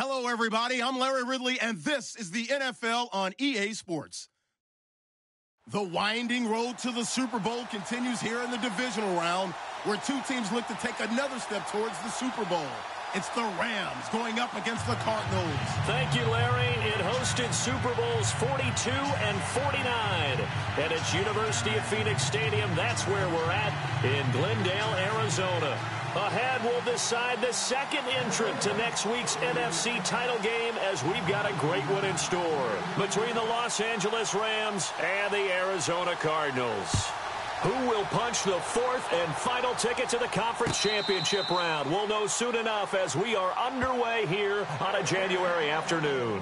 Hello, everybody. I'm Larry Ridley, and this is the NFL on EA Sports. The winding road to the Super Bowl continues here in the divisional round, where two teams look to take another step towards the Super Bowl. It's the Rams going up against the Cardinals. Thank you, Larry. It hosted Super Bowls 42 and 49. And it's University of Phoenix Stadium. That's where we're at in Glendale, Arizona. Ahead, we'll decide the second entrant to next week's NFC title game, as we've got a great one in store between the Los Angeles Rams and the Arizona Cardinals. Who will punch the fourth and final ticket to the conference championship round? We'll know soon enough as we are underway here on a January afternoon.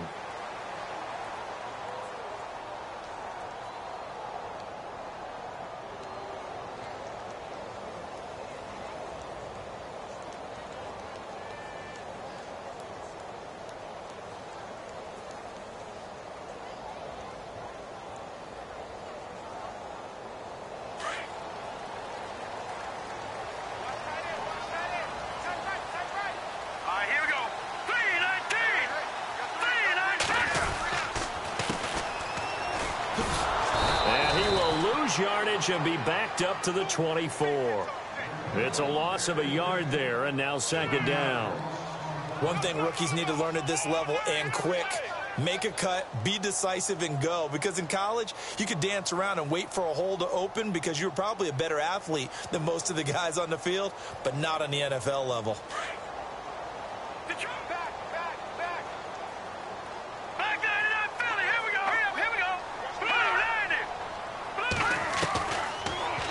Yardage and be backed up to the 24. It's a loss of a yard there, and now second down. One thing rookies need to learn at this level, and quick: make a cut, be decisive, and go. Because in college, you could dance around and wait for a hole to open because you're probably a better athlete than most of the guys on the field, but not on the NFL level.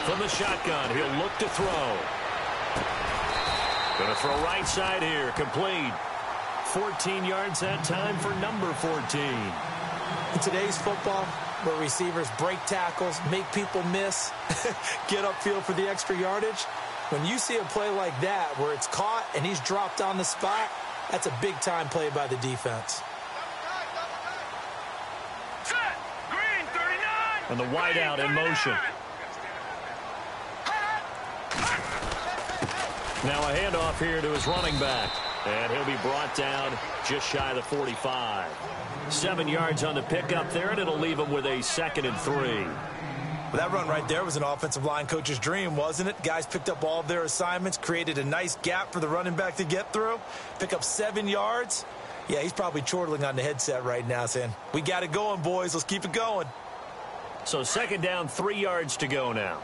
From the shotgun, he'll look to throw. Going to throw right side here, complete. 14 yards that time for number 14. In today's football, where receivers break tackles, make people miss, get upfield for the extra yardage, when you see a play like that where it's caught and he's dropped on the spot, that's a big-time play by the defense. Set. Green, 39. And the wideout in motion. Now a handoff here to his running back. And he'll be brought down just shy of the 45. 7 yards on the pickup there, and it'll leave him with a 2nd and 3. Well, that run right there was an offensive line coach's dream, wasn't it? Guys picked up all of their assignments, created a nice gap for the running back to get through, pick up 7 yards. Yeah, he's probably chortling on the headset right now saying, we got it going, boys. Let's keep it going. So second down, 3 yards to go now.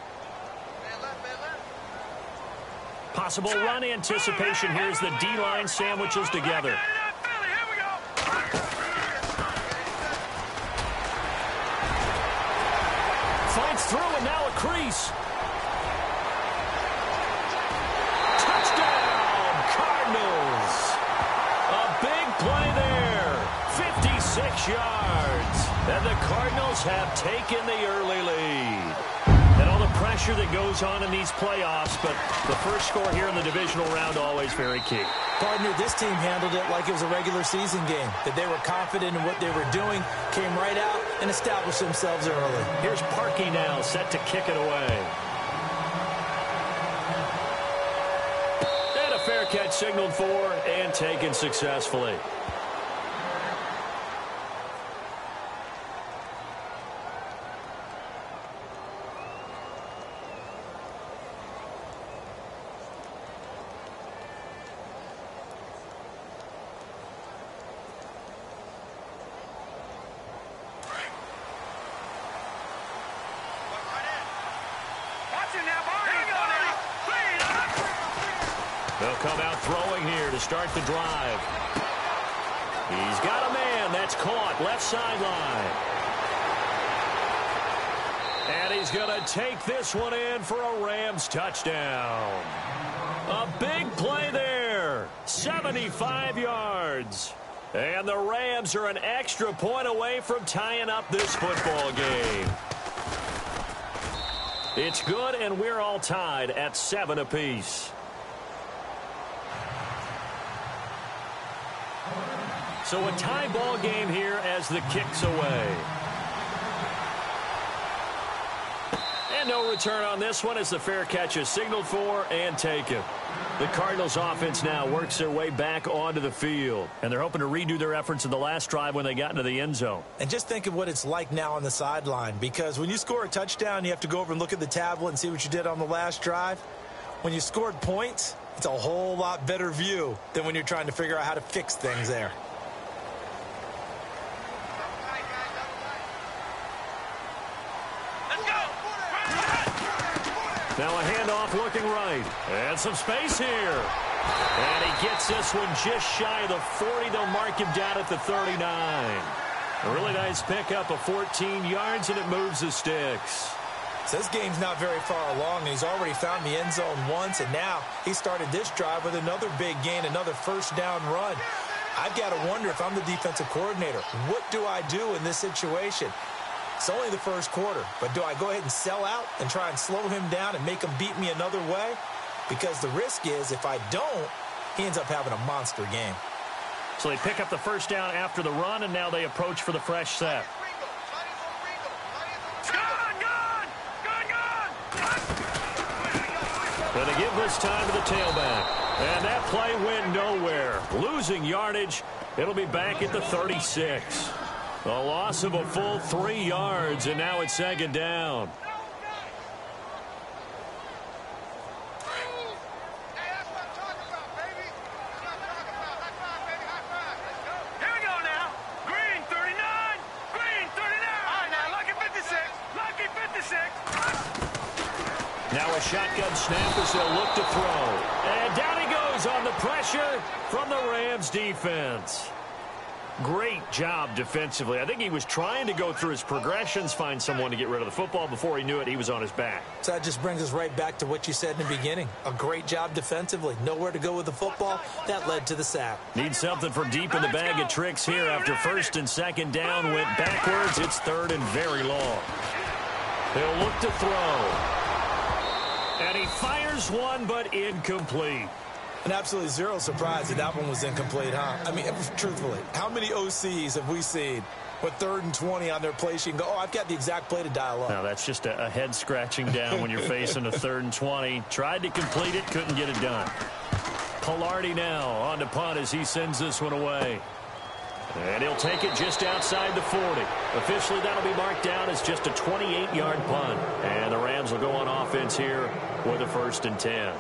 Possible run anticipation. Here's the D-line sandwiches together. Finds through, and now a crease. Touchdown, Cardinals. A big play there. 56 yards. And the Cardinals have taken the early lead. And all the pressure that goes on in these playoffs, but the first score here in the divisional round always very key. Partner, this team handled it like it was a regular season game, that they were confident in what they were doing, came right out and established themselves early. Here's Parkey now, set to kick it away. And a fair catch signaled for and taken successfully. They'll come out throwing here to start the drive. He's got a man. That's caught. Left sideline. And he's going to take this one in for a Rams touchdown. A big play there. 75 yards. And the Rams are an extra point away from tying up this football game. It's good, and we're all tied at 7 apiece. So a tie ball game here as the kick's away. And no return on this one as the fair catch is signaled for and taken. The Cardinals offense now works their way back onto the field. And they're hoping to redo their efforts in the last drive when they got into the end zone. And just think of what it's like now on the sideline. Because when you score a touchdown, you have to go over and look at the tablet and see what you did on the last drive. When you scored points, it's a whole lot better view than when you're trying to figure out how to fix things there. Now a handoff looking right. And some space here. And he gets this one just shy of the 40. They'll mark him down at the 39. A really nice pickup of 14 yards, and it moves the sticks. So this game's not very far along, and he's already found the end zone once, and now he started this drive with another big gain, another first down run. I've got to wonder if I'm the defensive coordinator, what do I do in this situation? It's only the first quarter, but do I go ahead and sell out and try and slow him down and make him beat me another way? Because the risk is if I don't, he ends up having a monster game. So they pick up the first down after the run, and now they approach for the fresh set. Going to give this time to the tailback. And that play went nowhere. Losing yardage. It'll be back at the 36. A loss of a full 3 yards, and now it's second down. Now a shotgun snap as they'll look to throw. And down he goes on the pressure from the Rams defense. Great job defensively. I think he was trying to go through his progressions, find someone to get rid of the football. Before he knew it, he was on his back. So that just brings us right back to what you said in the beginning. A great job defensively. Nowhere to go with the football. That led to the sack. Need something from deep in the bag of tricks here after first and second down went backwards. It's third and very long. He'll look to throw. And he fires one, but incomplete. And absolutely zero surprise that one was incomplete, huh? I mean, truthfully, how many OCs have we seen with 3rd and 20 on their play sheet and go, oh, I've got the exact play to dial up? Now, that's just a head scratching down when you're facing a 3rd and 20. Tried to complete it, couldn't get it done. Palardy now on to punt as he sends this one away. And he'll take it just outside the 40. Officially, that'll be marked down as just a 28-yard punt. And the Rams will go on offense here with a 1st and 10.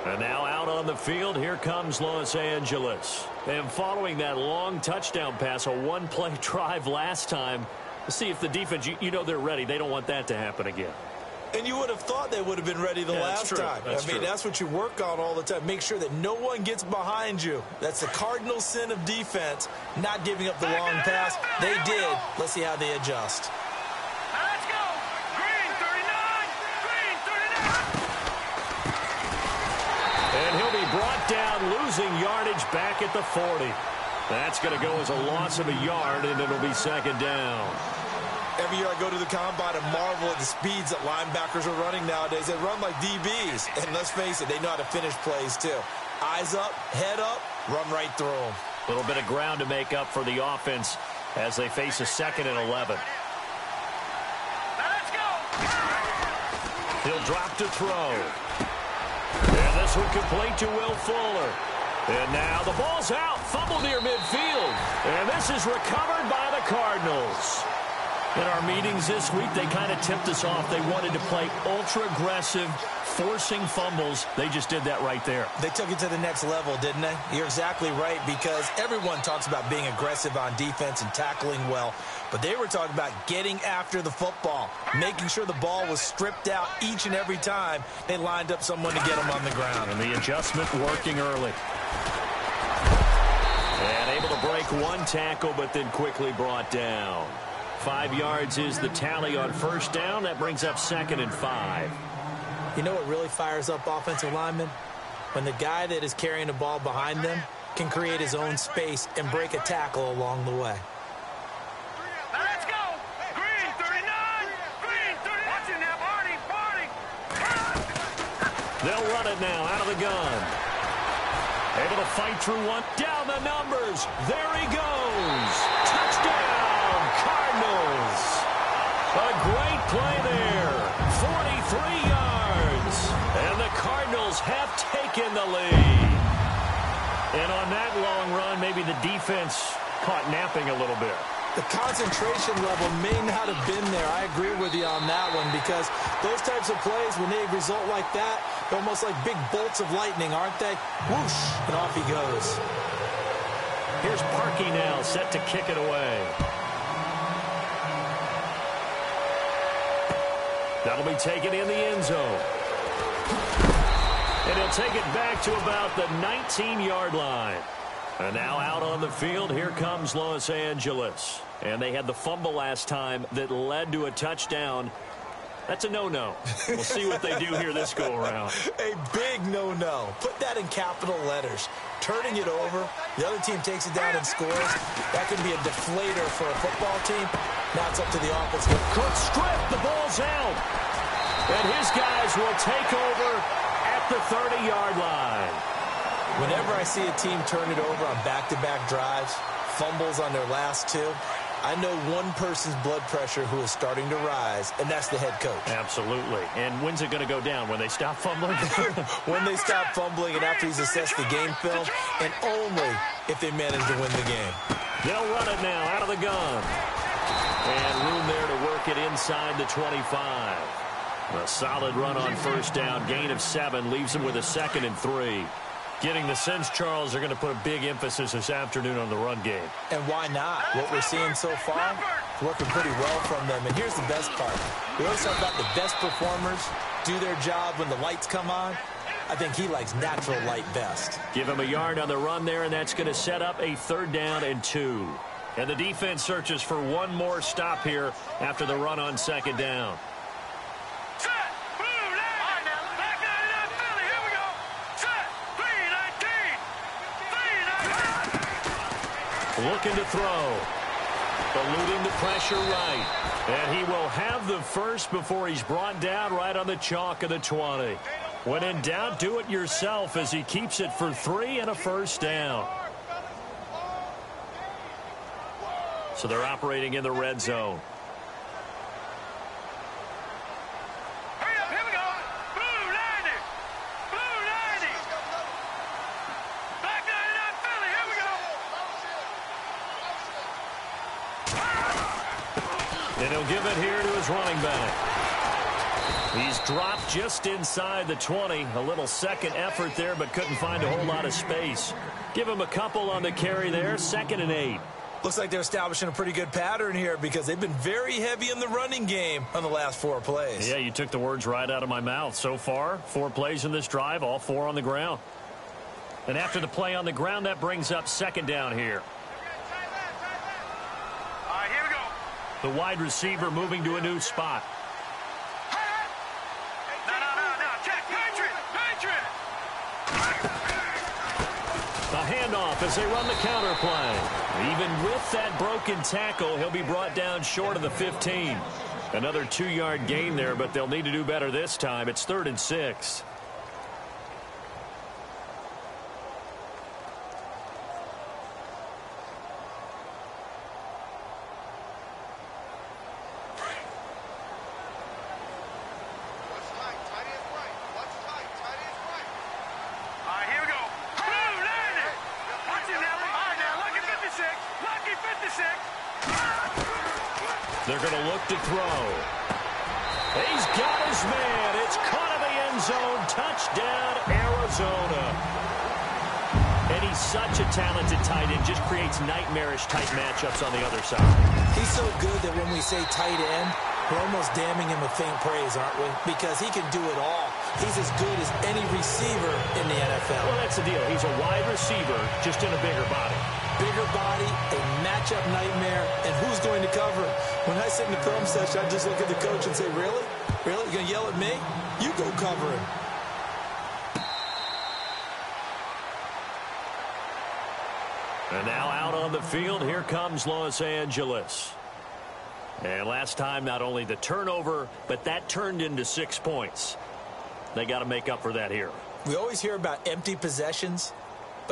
And now out on the field, here comes Los Angeles. And following that long touchdown pass, a one-play drive last time, to see if the defense, you know they're ready. They don't want that to happen again. And you would have thought they would have been ready the last time. I mean, that's what you work on all the time. Make sure that no one gets behind you. That's the cardinal sin of defense, not giving up the long pass. They did. Let's see how they adjust. Let's go. Green 39. Green 39. And he'll be brought down, losing yardage back at the 40. That's going to go as a loss of a yard, and it'll be second down. Every year I go to the combine and marvel at the speeds that linebackers are running nowadays. They run like DBs. And let's face it, they know how to finish plays too. Eyes up, head up, run right through them. A little bit of ground to make up for the offense as they face a 2nd and 11. Let's go. He'll drop to throw. And this one complete to Will Fuller. And now the ball's out. Fumble near midfield. And this is recovered by the Cardinals. In our meetings this week, they kind of tipped us off. They wanted to play ultra-aggressive, forcing fumbles. They just did that right there. They took it to the next level, didn't they? You're exactly right, because everyone talks about being aggressive on defense and tackling well. But they were talking about getting after the football, making sure the ball was stripped out each and every time they lined up someone to get them on the ground. And the adjustment working early. And able to break one tackle, but then quickly brought down. 5 yards is the tally on first down. That brings up 2nd and 5. You know what really fires up offensive linemen? When the guy that is carrying the ball behind them can create his own space and break a tackle along the way. Let's go. Green 39. Green 39. Watch it now, Barney. They'll run it now out of the gun. Able to fight through one. Down the numbers. There he goes. Touchdown, Cardinals. A great play there. 43 yards. And the Cardinals have taken the lead. And on that long run, maybe the defense caught napping a little bit. The concentration level may not have been there. I agree with you on that one, because those types of plays, when they result like that, they're almost like big bolts of lightning, aren't they? Whoosh, and off he goes. Here's Parkey now, set to kick it away. That'll be taken in the end zone. And he'll take it back to about the 19-yard line. And now out on the field, here comes Los Angeles. And they had the fumble last time that led to a touchdown. That's a no-no. We'll see what they do here this go-around. A big no-no. Put that in capital letters. Turning it over, the other team takes it down and scores. That could be a deflator for a football team. Now it's up to the offense. Cook stripped, the ball's out. And his guys will take over at the 30-yard line. Whenever I see a team turn it over on back-to-back drives, fumbles on their last two, I know one person's blood pressure who is starting to rise, and that's the head coach. Absolutely. And when's it going to go down? When they stop fumbling? When they stop fumbling and after he's assessed the game film, and only if they manage to win the game. They'll run it now out of the gun. And room there to work it inside the 25. A solid run on first down. Gain of 7 leaves them with a 2nd and 3. Getting the sense, Charles, they're going to put a big emphasis this afternoon on the run game. And why not? What we're seeing so far is working pretty well from them. And here's the best part. We always talk about the best performers do their job when the lights come on. I think he likes natural light best. Give him a yard on the run there, and that's going to set up a 3rd down and 2. And the defense searches for one more stop here after the run on 2nd down. Looking to throw. Eluding the pressure right. And he will have the first before he's brought down right on the chalk of the 20. When in doubt, do it yourself as he keeps it for 3 and a 1st down. So they're operating in the red zone. And he'll give it here to his running back. He's dropped just inside the 20. A little second effort there, but couldn't find a whole lot of space. Give him a couple on the carry there. 2nd and 8. Looks like they're establishing a pretty good pattern here because they've been very heavy in the running game on the last 4 plays. Yeah, you took the words right out of my mouth. So far, 4 plays in this drive, all 4 on the ground. And after the play on the ground, that brings up 2nd down here. The wide receiver moving to a new spot. No. Check. Patriot. A handoff as they run the counter play. Even with that broken tackle, he'll be brought down short of the 15. Another 2-yard gain there, but they'll need to do better this time. It's 3rd and 6. They're going to look to throw. He's got his man. It's caught in the end zone. Touchdown, Arizona. And he's such a talented tight end. Just creates nightmarish type matchups on the other side. He's so good that when we say tight end, we're almost damning him with faint praise, aren't we? Because he can do it all. He's as good as any receiver in the NFL. Well, that's the deal. He's a wide receiver, just in a bigger body. Bigger body, a matchup nightmare, and who's going to cover it? When I sit in the film session, I just look at the coach and say, really? Really? You're going to yell at me? You go cover him. And now out on the field, here comes Los Angeles. And last time, not only the turnover, but that turned into 6 points. They got to make up for that here. We always hear about empty possessions,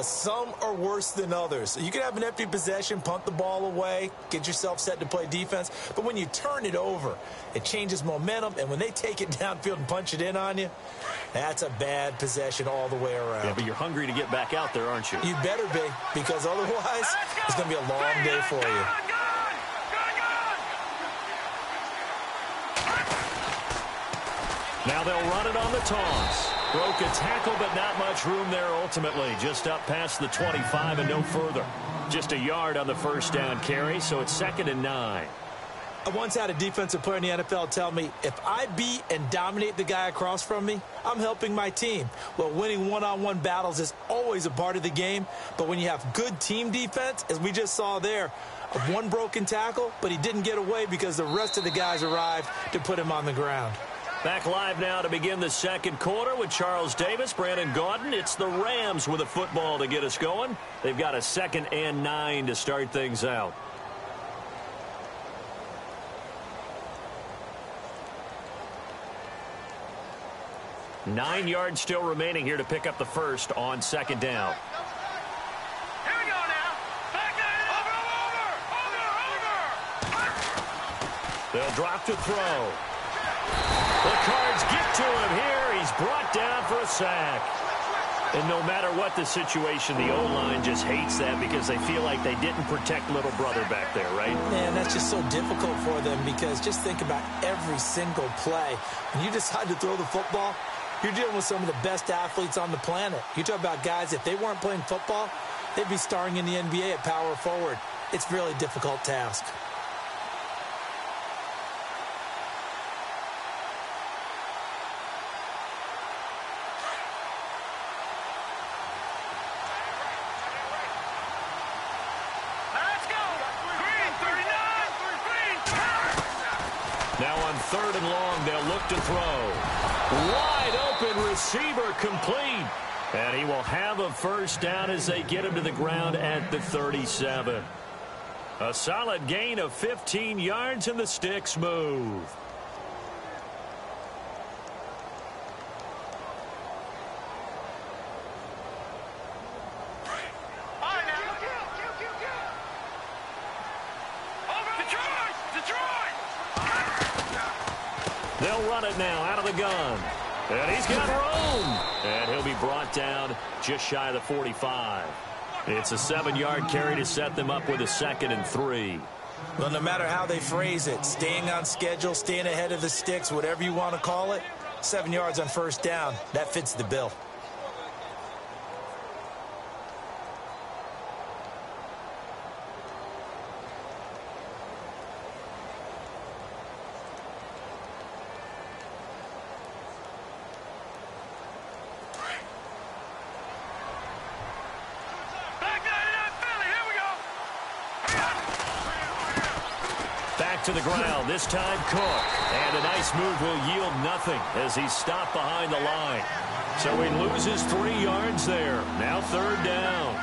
but some are worse than others. You can have an empty possession, punt the ball away, get yourself set to play defense, but when you turn it over, it changes momentum, and when they take it downfield and punch it in on you, that's a bad possession all the way around. Yeah, but you're hungry to get back out there, aren't you? You better be, because otherwise it's going to be a long day for you. Now they'll run it on the toss. Broke a tackle, but not much room there ultimately. Just up past the 25 and no further. Just a yard on the first down carry, so it's 2nd and 9. I once had a defensive player in the NFL tell me, if I beat and dominate the guy across from me, I'm helping my team. Well, winning one-on-one battles is always a part of the game, but when you have good team defense, as we just saw there, one broken tackle, but he didn't get away because the rest of the guys arrived to put him on the ground. Back live now to begin the second quarter with Charles Davis, Brandon Gaudin. It's the Rams with a football to get us going. They've got a 2nd and 9 to start things out. Nine yards still remaining here to pick up the first on 2nd down. Here we go now. Back over. They'll drop to throw. The Cards get to him here. He's brought down for a sack. And no matter what the situation, the O-line just hates that because they feel like they didn't protect little brother back there, right? Man, that's just so difficult for them because just think about every single play. When you decide to throw the football, you're dealing with some of the best athletes on the planet. You talk about guys, if they weren't playing football, they'd be starring in the NBA at power forward. It's a really difficult task. Now on 3rd and long, they'll look to throw. Wide open receiver complete. And he will have a first down as they get him to the ground at the 37. A solid gain of 15 yards and the sticks move. They'll run it now out of the gun. And he's got room. And he'll be brought down just shy of the 45. It's a 7-yard carry to set them up with a 2nd and 3. Well, no matter how they phrase it, staying on schedule, staying ahead of the sticks, whatever you want to call it, 7 yards on first down, that fits the bill. To the ground, this time Cook. And a nice move will yield nothing as he's stopped behind the line. So he loses 3 yards there. Now 3rd down.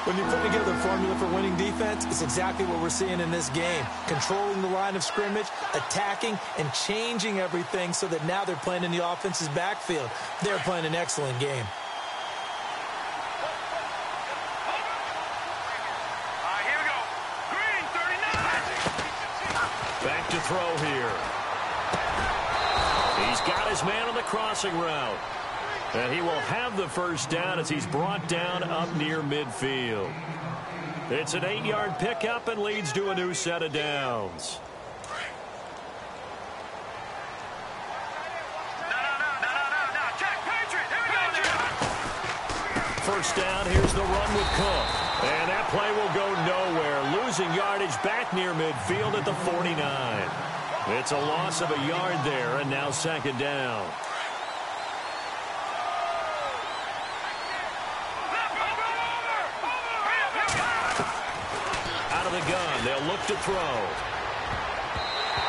When you put together a formula for winning defense, it's exactly what we're seeing in this game. Controlling the line of scrimmage, attacking, and changing everything so that now they're playing in the offense's backfield. They're playing an excellent game. Back to throw here. He's got his man on the crossing route. And he will have the first down as he's brought down up near midfield. It's an 8-yard pickup and leads to a new set of downs. First down, here's the run with Cook. And that play will go nowhere. Losing yardage back near midfield at the 49. It's a loss of a yard there, and now 2nd down. Out of the gun, they'll look to throw.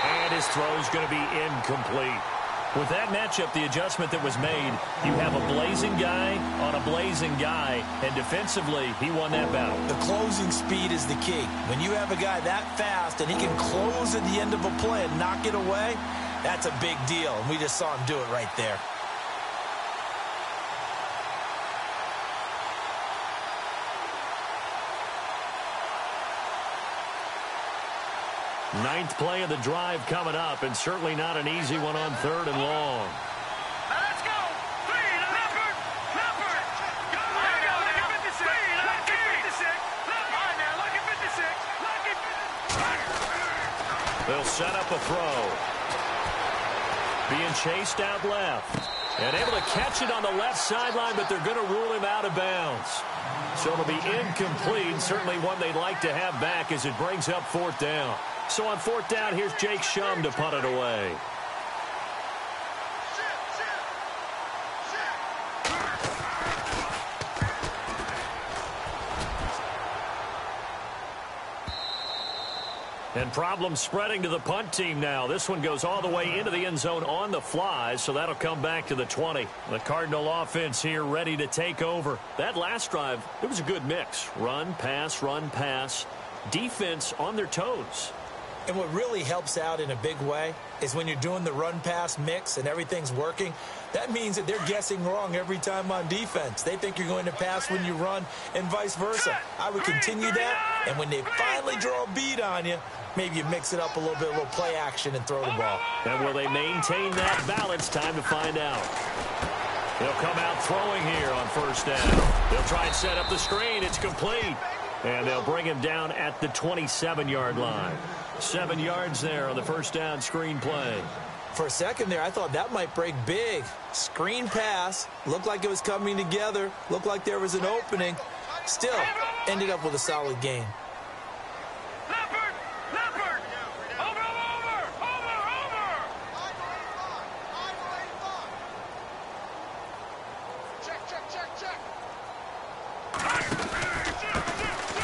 And his throw's going to be incomplete. With that matchup, the adjustment that was made, you have a blazing guy on a blazing guy, and defensively, he won that battle. The closing speed is the key. When you have a guy that fast and he can close at the end of a play and knock it away, that's a big deal, and we just saw him do it right there. Ninth play of the drive coming up, and certainly not an easy one on 3rd and long. Now let's go. 3, Leopard. Leopard. Go. There you go. Look at 56. Look at 56. All right, now look at 56. Look at 56. They'll set up a throw. Being chased out left. And able to catch it on the left sideline, but they're going to rule him out of bounds. So it'll be incomplete. Certainly one they'd like to have back as it brings up 4th down. So on 4th down, here's Jake Shum to punt it away. And problems spreading to the punt team now. This one goes all the way into the end zone on the fly, so that'll come back to the 20. The Cardinal offense here ready to take over. That last drive, it was a good mix. Run, pass, defense on their toes. And what really helps out in a big way is when you're doing the run-pass mix and everything's working, that means that they're guessing wrong every time on defense. They think you're going to pass when you run and vice versa. I would continue that, and when they finally draw a beat on you, maybe you mix it up a little bit, a little play action, and throw the ball. And will they maintain that balance? Time to find out. They'll come out throwing here on 1st down. They'll try and set up the screen. It's complete. And they'll bring him down at the 27-yard line. 7 yards there on the 1st down screen play. For a second there, I thought that might break big. Screen pass. Looked like it was coming together. Looked like there was an opening. Still, ended up with a solid gain. Leopard. Leopard. Over. Check.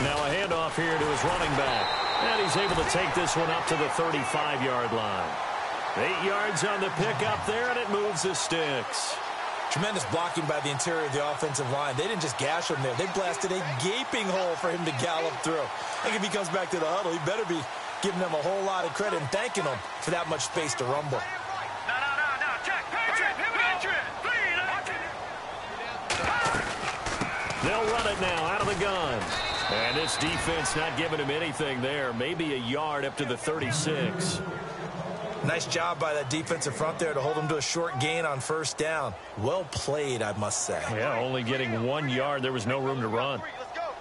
Now a handoff here to his running back. And he's able to take this one up to the 35-yard line. 8 yards on the pickup there, and it moves the sticks. Tremendous blocking by the interior of the offensive line. They didn't just gash him there. They blasted a gaping hole for him to gallop through. I think if he comes back to the huddle, he better be giving them a whole lot of credit and thanking them for that much space to rumble. No. Check. Patriot. Here we go. They'll run it now out of the gun. And this defense not giving him anything there. Maybe a yard up to the 36. Nice job by that defensive front there to hold him to a short gain on 1st down. Well played, I must say. Yeah, only getting 1 yard. There was no room to run. Let's go.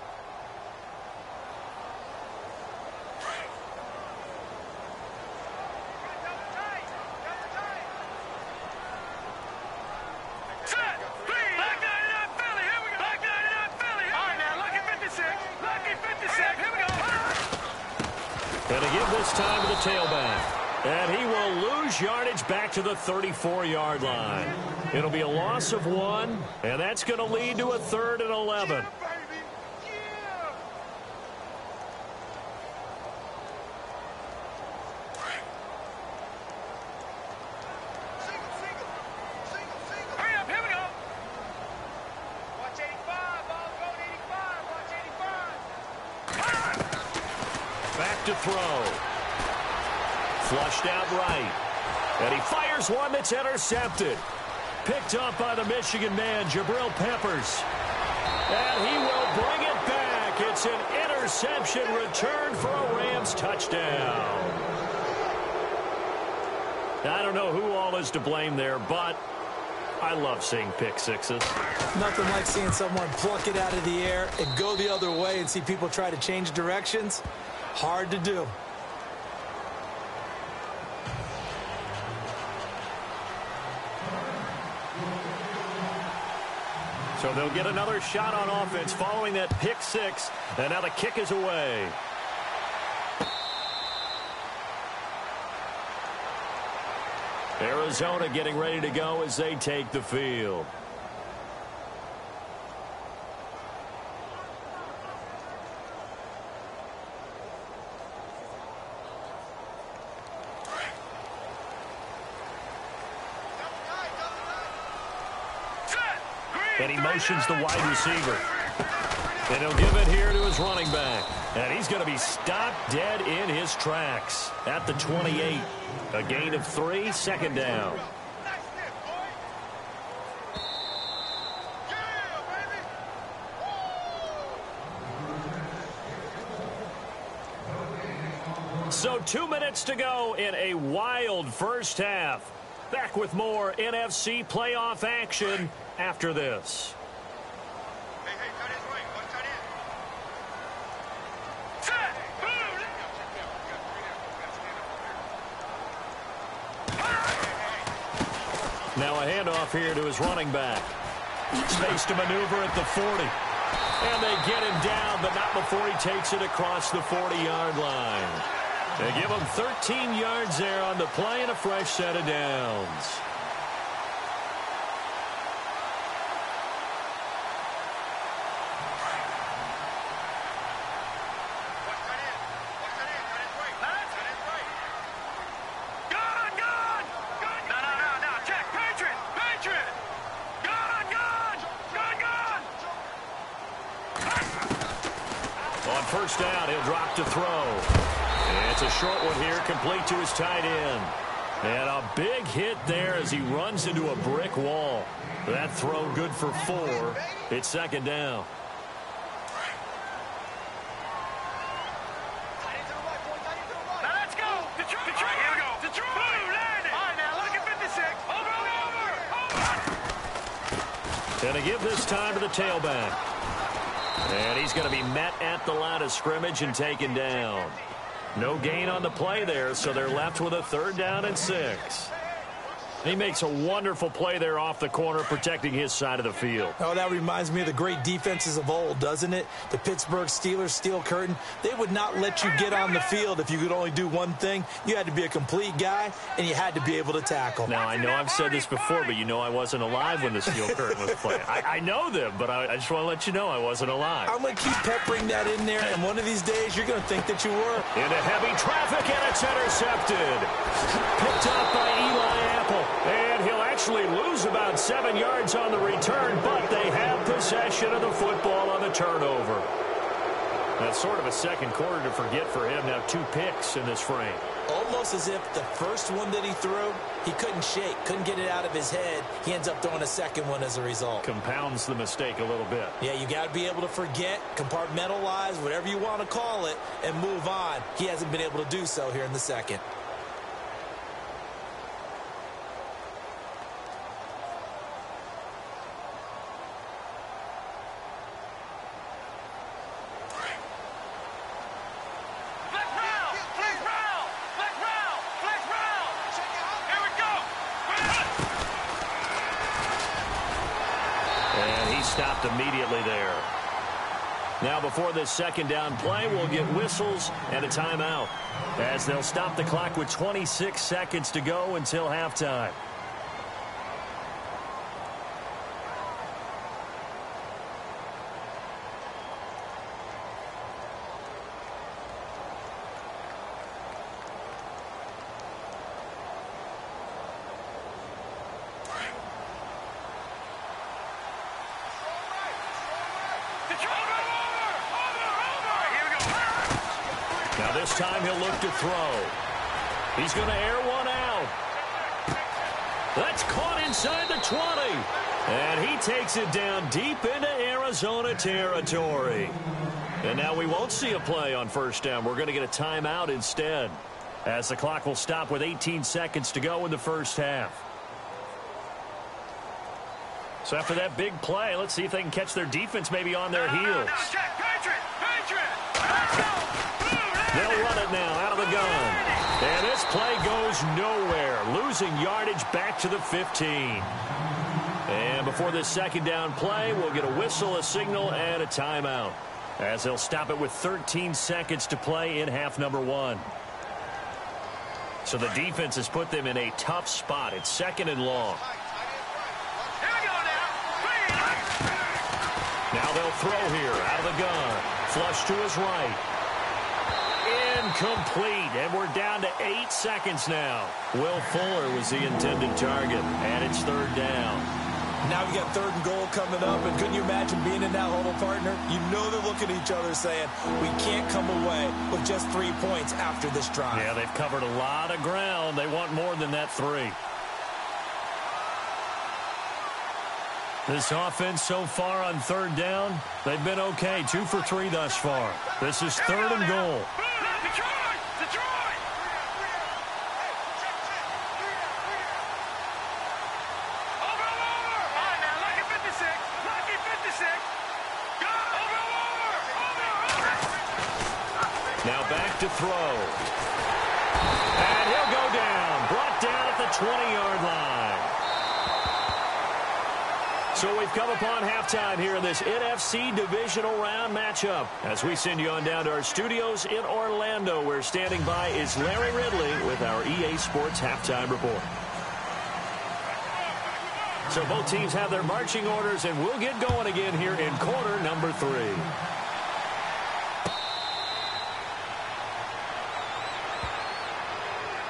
Set. 3. Black 99 Philly. Here we go. Black 99 Philly. All right, now look at 56. Look at 56. Here we go. And to give this time to the tailback. And he will lose yardage back to the 34-yard line. It'll be a loss of 1, and that's going to lead to a 3rd and 11. Hurry up, here we go. Watch 85, ball going 85, watch 85. Back to throw. Flushed out right. And he fires one that's intercepted. Picked up by the Michigan man, Jabril Peppers. And he will bring it back. It's an interception return for a Rams touchdown. I don't know who all is to blame there, but I love seeing pick sixes. Nothing like seeing someone pluck it out of the air and go the other way and see people try to change directions. Hard to do. So they'll get another shot on offense following that pick six. And now the kick is away. Arizona getting ready to go as they take the field. And he motions the wide receiver. And he'll give it here to his running back. And he's going to be stopped dead in his tracks at the 28. A gain of 3, 2nd down. So 2 minutes to go in a wild first half. Back with more NFC playoff action after this. Now a handoff here to his running back. Space to maneuver at the 40. And they get him down, but not before he takes it across the 40-yard line. They give him 13 yards there on the play and a fresh set of downs. First down, he'll drop to throw. And it's a short one here, complete to his tight end. And a big hit there as he runs into a brick wall. That throw good for 4. It's second down. Now let's go. Detroit. All right, here we go. Detroit. Boom, landed. All right, now look at 56. Over. And to give this time to the tailback. And he's going to be met at the line of scrimmage and taken down. No gain on the play there, so they're left with a 3rd down and 6. He makes a wonderful play there off the corner, protecting his side of the field. Oh, that reminds me of the great defenses of old, doesn't it? The Pittsburgh Steelers, Steel Curtain. They would not let you get on the field if you could only do one thing. You had to be a complete guy, and you had to be able to tackle. Now, I know I've said this before, but you know I wasn't alive when the Steel Curtain was playing. I know them, but I just want to let you know I wasn't alive. I'm going to keep peppering that in there, and one of these days you're going to think that you were. Into heavy traffic, and it's intercepted. Picked up by Eli Apple. And he'll actually lose about 7 yards on the return, but they have possession of the football on the turnover. That's sort of a second quarter to forget for him. Now 2 picks in this frame. Almost as if the first one that he threw, he couldn't shake, couldn't get it out of his head. He ends up throwing a second one as a result. Compounds the mistake a little bit. Yeah, you got to be able to forget, compartmentalize, whatever you want to call it, and move on. He hasn't been able to do so here in the second. Stopped immediately there. Now before this second down play, we'll get whistles and a timeout as they'll stop the clock with 26 seconds to go until halftime. Now this time he'll look to throw. He's going to air one out. That's caught inside the 20. And he takes it down deep into Arizona territory. And now we won't see a play on first down. We're going to get a timeout instead, as the clock will stop with 18 seconds to go in the first half. So after that big play, let's see if they can catch their defense maybe on their heels. They'll run it now out of the gun. And this play goes nowhere, losing yardage back to the 15. And before this second down play, we'll get a whistle, a signal, and a timeout, as they'll stop it with 13 seconds to play in half number 1. So the defense has put them in a tough spot. It's second and long. Now they'll throw here out of the gun. Flush to his right. Incomplete, and we're down to 8 seconds now. Will Fuller was the intended target, and it's third down. Now we got 3rd and goal coming up, and couldn't you imagine being in that huddle, partner? You know they're looking at each other saying, we can't come away with just 3 points after this drive. Yeah, they've covered a lot of ground. They want more than that 3. This offense so far on third down, they've been okay. 2 for 3 thus far. This is 3rd and goal. Detroit! Now back to throw. And he'll go down. Brought down at the 20-yard line. So we've come upon halftime here in this NFC divisional round matchup. As we send you on down to our studios in Orlando, where standing by is Larry Ridley with our EA Sports halftime report. So both teams have their marching orders, and we'll get going again here in quarter number 3.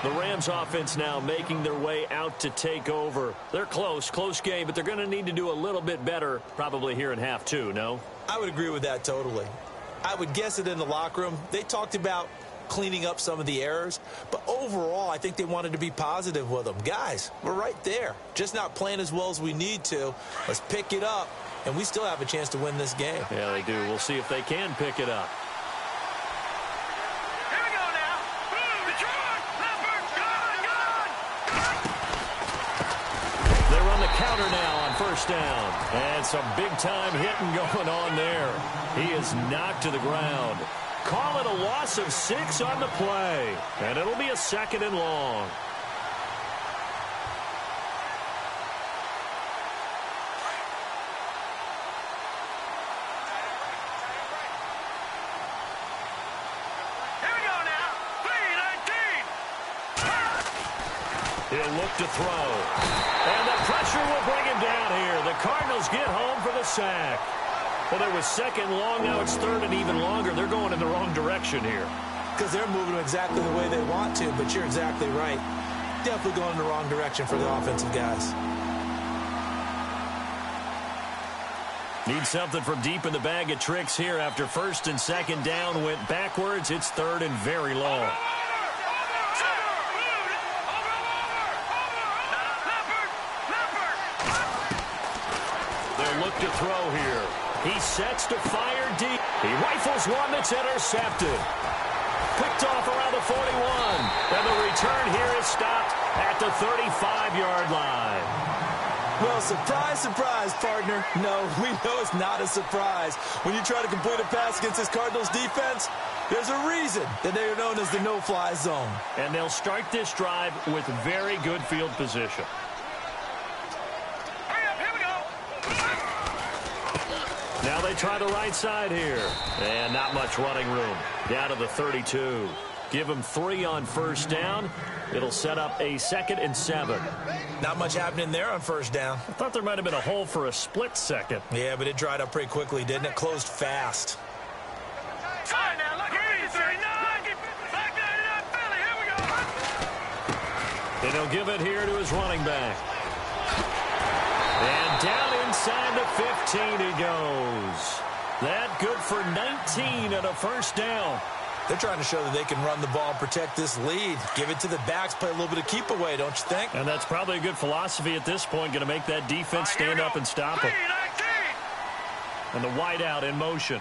The Rams offense now making their way out to take over. They're close game, but they're going to need to do a little bit better probably here in half 2, no? I would agree with that totally. I would guess it in the locker room. They talked about cleaning up some of the errors, but overall I think they wanted to be positive with them. Guys, we're right there. Just not playing as well as we need to. Let's pick it up, and we still have a chance to win this game. Yeah, they do. We'll see if they can pick it up. Counter now on first down. And some big-time hitting going on there. He is knocked to the ground. Call it a loss of 6 on the play. And it'll be a 2nd and long. Here we go now. 3-19. He'll look to throw. And the pressure will bring him down here. The Cardinals get home for the sack. Well, there was 2nd long. Now it's 3rd and even longer. They're going in the wrong direction here. Because they're moving exactly the way they want to, but you're exactly right. Definitely going in the wrong direction for the offensive guys. Need something from deep in the bag of tricks here after 1st and 2nd down went backwards. It's 3rd and very long. Look to throw here. He sets to fire deep. He rifles one that's intercepted. Picked off around the 41. And the return here is stopped at the 35-yard line. Well, surprise, surprise, partner. No, we know it's not a surprise. When you try to complete a pass against this Cardinals defense, there's a reason that they are known as the no-fly zone. And they'll start this drive with very good field position. Now they try the right side here. And not much running room. Down to the 32. Give them 3 on first down. It'll set up a 2nd and 7. Not much happening there on first down. I thought there might have been a hole for a split second. Yeah, but it dried up pretty quickly, didn't it? Closed fast. And he'll give it here to his running back. And down inside the 15 he goes. That good for 19 and a first down. They're trying to show that they can run the ball, protect this lead. Give it to the backs, play a little bit of keep away, don't you think? And that's probably a good philosophy at this point, going to make that defense stand up and stop them. And the wideout in motion.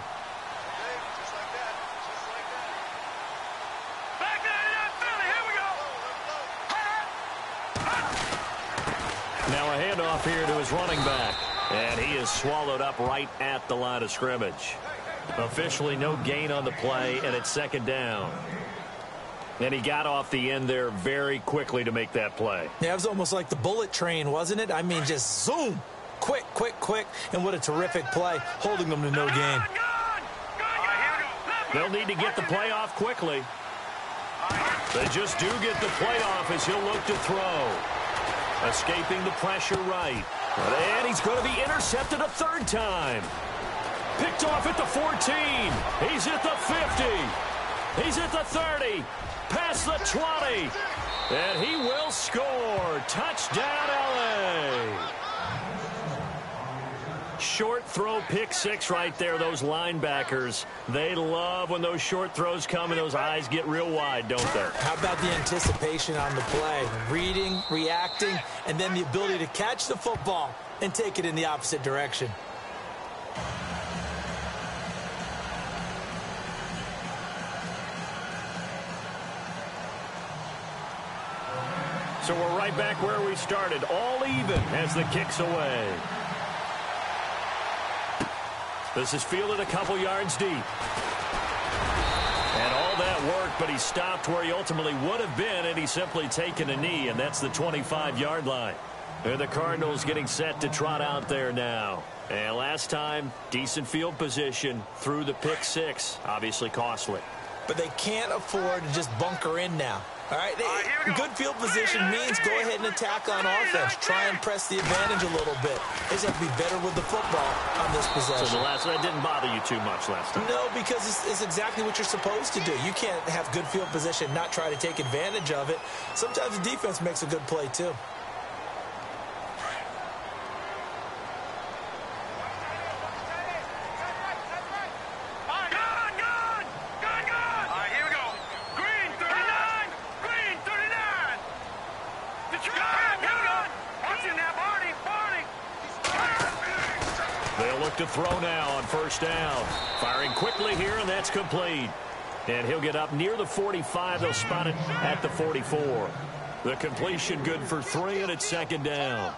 Now a handoff here to his running back. And he is swallowed up right at the line of scrimmage. Officially no gain on the play, and it's 2nd down. And he got off the end there very quickly to make that play. Yeah, it was almost like the bullet train, wasn't it? I mean, just zoom. Quick, quick, quick. And what a terrific play, holding them to no gain. They'll need to get the play off quickly. They just do get the play off as he'll look to throw. Escaping the pressure right. And he's going to be intercepted a 3rd time. Picked off at the 14. He's at the 50. He's at the 30. Past the 20. And he will score. Touchdown, LA. Short throw, pick 6 right there. Those linebackers, they love when those short throws come and those eyes get real wide, don't they? How about the anticipation on the play? Reading, reacting, and then the ability to catch the football and take it in the opposite direction. So we're right back where we started, all even as the kick's away. This is fielded a couple yards deep. And all that worked, but he stopped where he ultimately would have been, and he's simply taken a knee, and that's the 25-yard line. And the Cardinals getting set to trot out there now. And last time, decent field position through the pick six. Obviously costly. But they can't afford to just bunker in now. All right, good field position means go ahead and attack on offense. Try and press the advantage a little bit. They just have to be better with the football on this possession. So that didn't bother you too much last time? No, because it's exactly what you're supposed to do. You can't have good field position and not try to take advantage of it. Sometimes the defense makes a good play, too. To throw now on first down. Firing quickly here, and that's complete. And he'll get up near the 45. They'll spot it at the 44. The completion good for 3, and it's second down.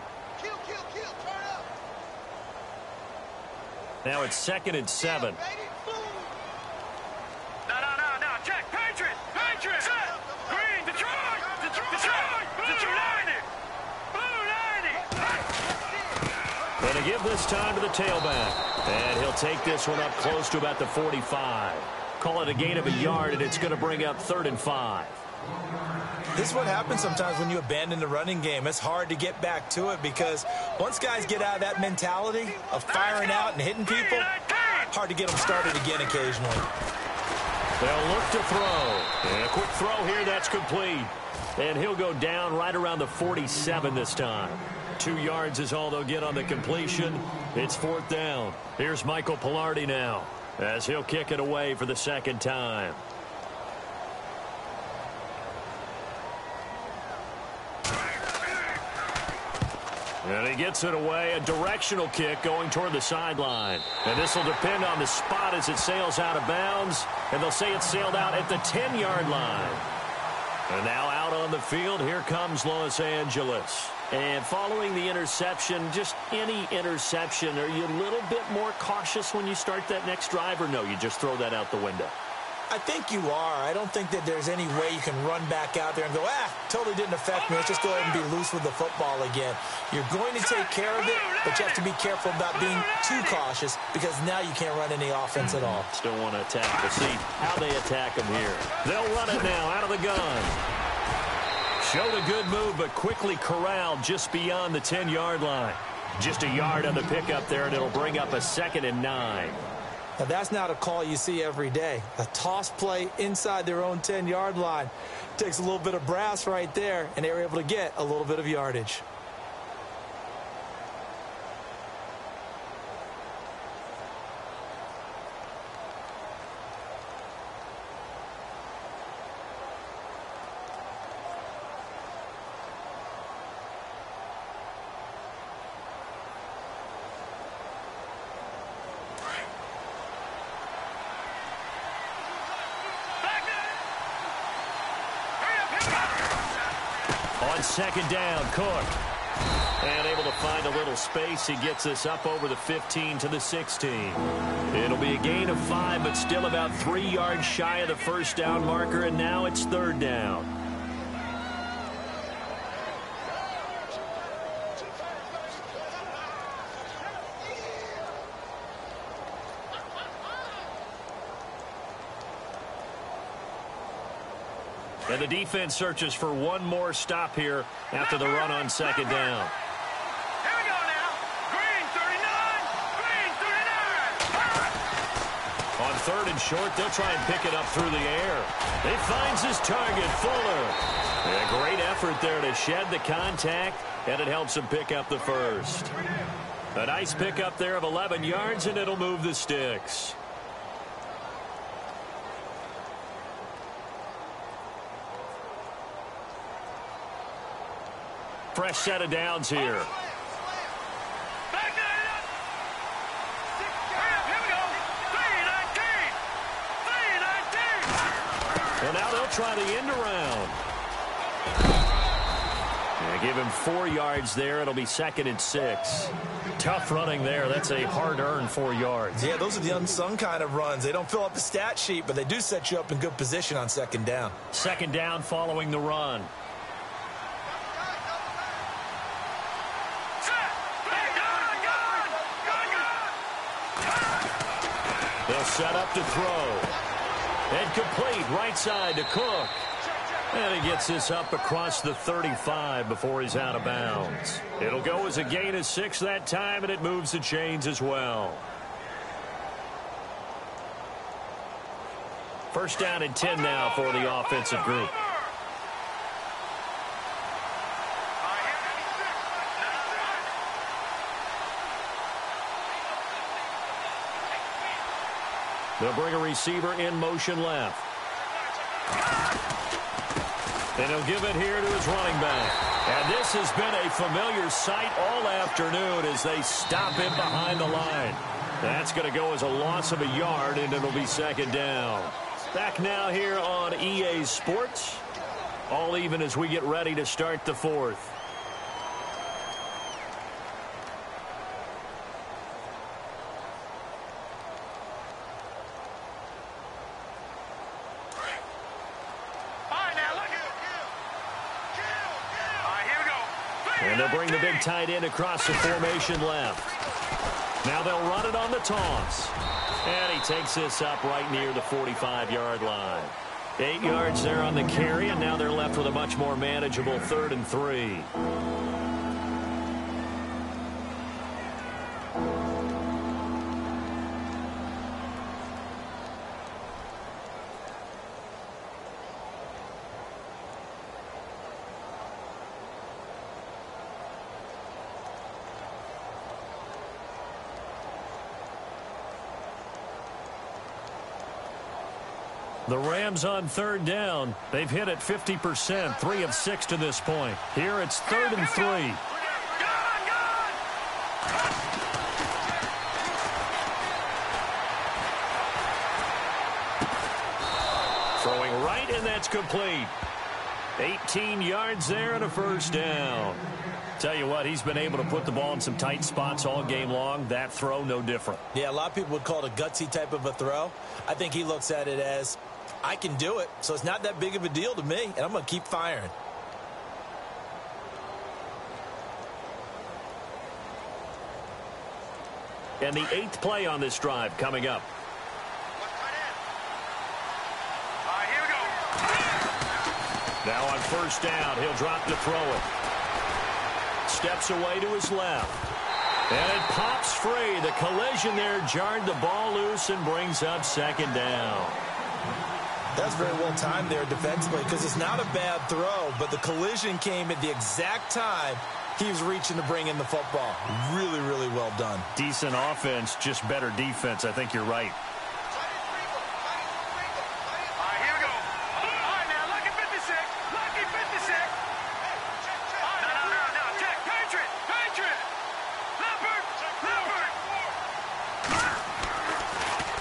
Now it's 2nd and 7. No, check. Patriot. Set. Green. Detroit. Blue 90. And to give this time to the tailback. And he'll take this one up close to about the 45. Call it a gain of a yard, and it's going to bring up 3rd and 5. This is what happens sometimes when you abandon the running game. It's hard to get back to it because once guys get out of that mentality of firing out and hitting people, hard to get them started again occasionally. They'll look to throw. And a quick throw here, that's complete. And he'll go down right around the 47 this time. 2 yards is all they'll get on the completion. It's 4th down. Here's Michael Palardy now as he'll kick it away for the 2nd time. And he gets it away, a directional kick going toward the sideline. And this will depend on the spot as it sails out of bounds. And they'll say it sailed out at the 10-yard line. And now out on the field, here comes Los Angeles. And following the interception, just any interception, are you a little bit more cautious when you start that next drive, or no, you just throw that out the window? I think you are. I don't think that there's any way you can run back out there and go, totally didn't affect me. Let's just go ahead and be loose with the football again. You're going to take care of it, but you have to be careful about being too cautious because now you can't run any offense at all. Still want to attack. We'll see how they attack them here. They'll run it now out of the gun. Showed a good move, but quickly corralled just beyond the 10-yard line. Just a yard on the pickup there, and it'll bring up a 2nd and 9. Now, that's not a call you see every day. A toss play inside their own 10-yard line. Takes a little bit of brass right there, and they were able to get a little bit of yardage. On 2nd down, Cook. And able to find a little space. He gets us up over the 15 to the 16. It'll be a gain of 5, but still about 3 yards shy of the first down marker, and now it's 3rd down. And the defense searches for one more stop here after the run on 2nd down. Here we go now. Green 39. Green 39. On 3rd and short, they'll try and pick it up through the air. He finds his target, Fuller. A great effort there to shed the contact, and it helps him pick up the first. A nice pickup there of 11 yards, and it'll move the sticks. Fresh set of downs here. Back there. Here we go. 319. 319. And now they'll try the end around. They give him 4 yards there. It'll be 2nd and 6. Tough running there. That's a hard-earned 4 yards. Yeah, those are the unsung kind of runs. They don't fill up the stat sheet, but they do set you up in good position on 2nd down. 2nd down following the run. They'll set up to throw. And complete right side to Cook. And he gets this up across the 35 before he's out of bounds. It'll go as a gain of 6 that time, and it moves the chains as well. 1st down and 10 now for the offensive group. They'll bring a receiver in motion left. And he'll give it here to his running back. And this has been a familiar sight all afternoon as they stop him behind the line. That's going to go as a loss of a yard, and it'll be 2nd down. Back now here on EA Sports. All even as we get ready to start the 4th. And they'll bring the big tight end across the formation left. Now they'll run it on the toss. And he takes this up right near the 45-yard line. 8 yards there on the carry, and now they're left with a much more manageable 3rd and 3. The Rams on 3rd down. They've hit it 50%, 3 of 6 to this point. Here it's 3rd and 3. Throwing right, and that's complete. 18 yards there and a 1st down. Tell you what, he's been able to put the ball in some tight spots all game long. That throw, no different. Yeah, a lot of people would call it a gutsy type of a throw. I think he looks at it as, I can do it, so it's not that big of a deal to me, and I'm going to keep firing. And the 8th play on this drive coming up. Here we go. Now on 1st down, he'll drop to throw it. Steps away to his left. And it pops free. The collision there jarred the ball loose and brings up 2nd down. That's very well timed there defensively because it's not a bad throw, but the collision came at the exact time he was reaching to bring in the football. Really, really well done. Decent offense, just better defense. I think you're right. Here we go. All right, now, lucky 56. Lucky 56. No. Check. Patriot. Leopard.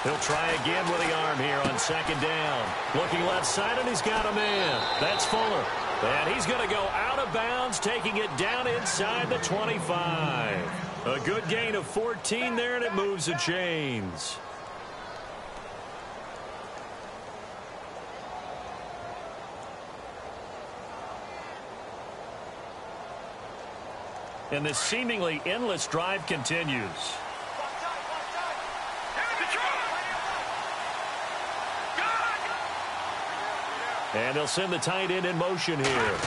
He'll try again with the arm here on 2nd down. Looking left side, and he's got a man. That's Fuller. And he's going to go out of bounds, taking it down inside the 25. A good gain of 14 there, and it moves the chains. And this seemingly endless drive continues. And they'll send the tight end in motion here.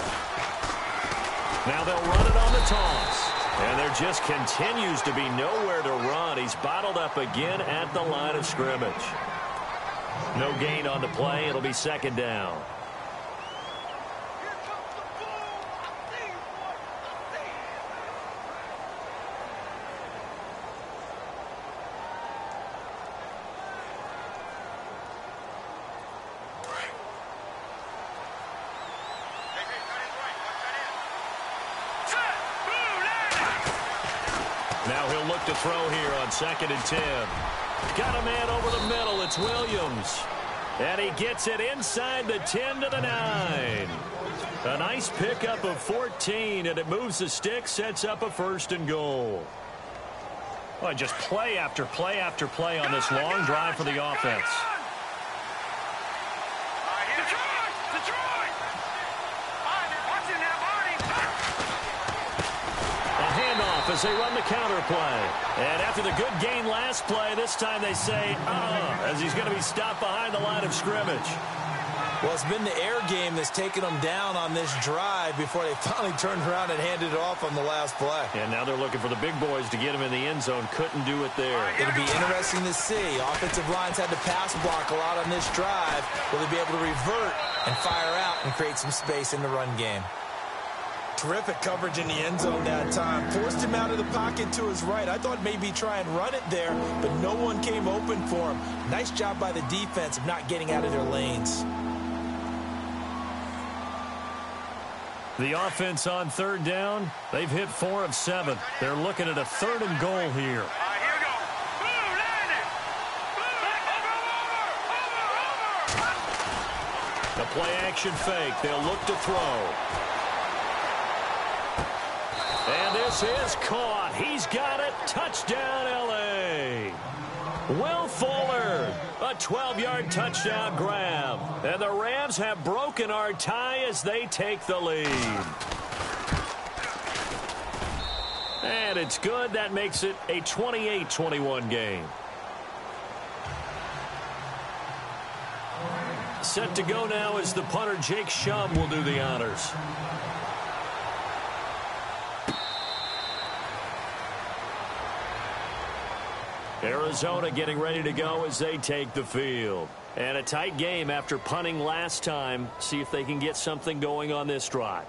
Now they'll run it on the toss. And there just continues to be nowhere to run. He's bottled up again at the line of scrimmage. No gain on the play. It'll be 2nd down. Now he'll look to throw here on 2nd and 10. Got a man over the middle. It's Williams. And he gets it inside the 10 to the 9. A nice pickup of 14, and it moves the stick, sets up a 1st and goal. Well, just play after play after play on this long drive for the offense. A handoff as they run the counter play. And after the good gain last play, this time they say, as he's going to be stopped behind the line of scrimmage. Well, it's been the air game that's taken them down on this drive before they finally turned around and handed it off on the last play. And now they're looking for the big boys to get him in the end zone. Couldn't do it there. It'll be interesting to see. Offensive lines had to pass block a lot on this drive. Will they be able to revert and fire out and create some space in the run game? Terrific coverage in the end zone that time. Forced him out of the pocket to his right. I thought maybe try and run it there, but no one came open for him. Nice job by the defense of not getting out of their lanes. The offense on 3rd down, they've hit 4 of 7. They're looking at a 3rd and goal here. The play action fake. They'll look to throw. And this is caught. He's got it. Touchdown, L.A. Will Fuller, a 12-yard touchdown grab. And the Rams have broken our tie as they take the lead. And it's good. That makes it a 28-21 game. Set to go now as the punter, Jake Shum, will do the honors. Arizona getting ready to go as they take the field. And a tight game after punting last time. See if they can get something going on this drive.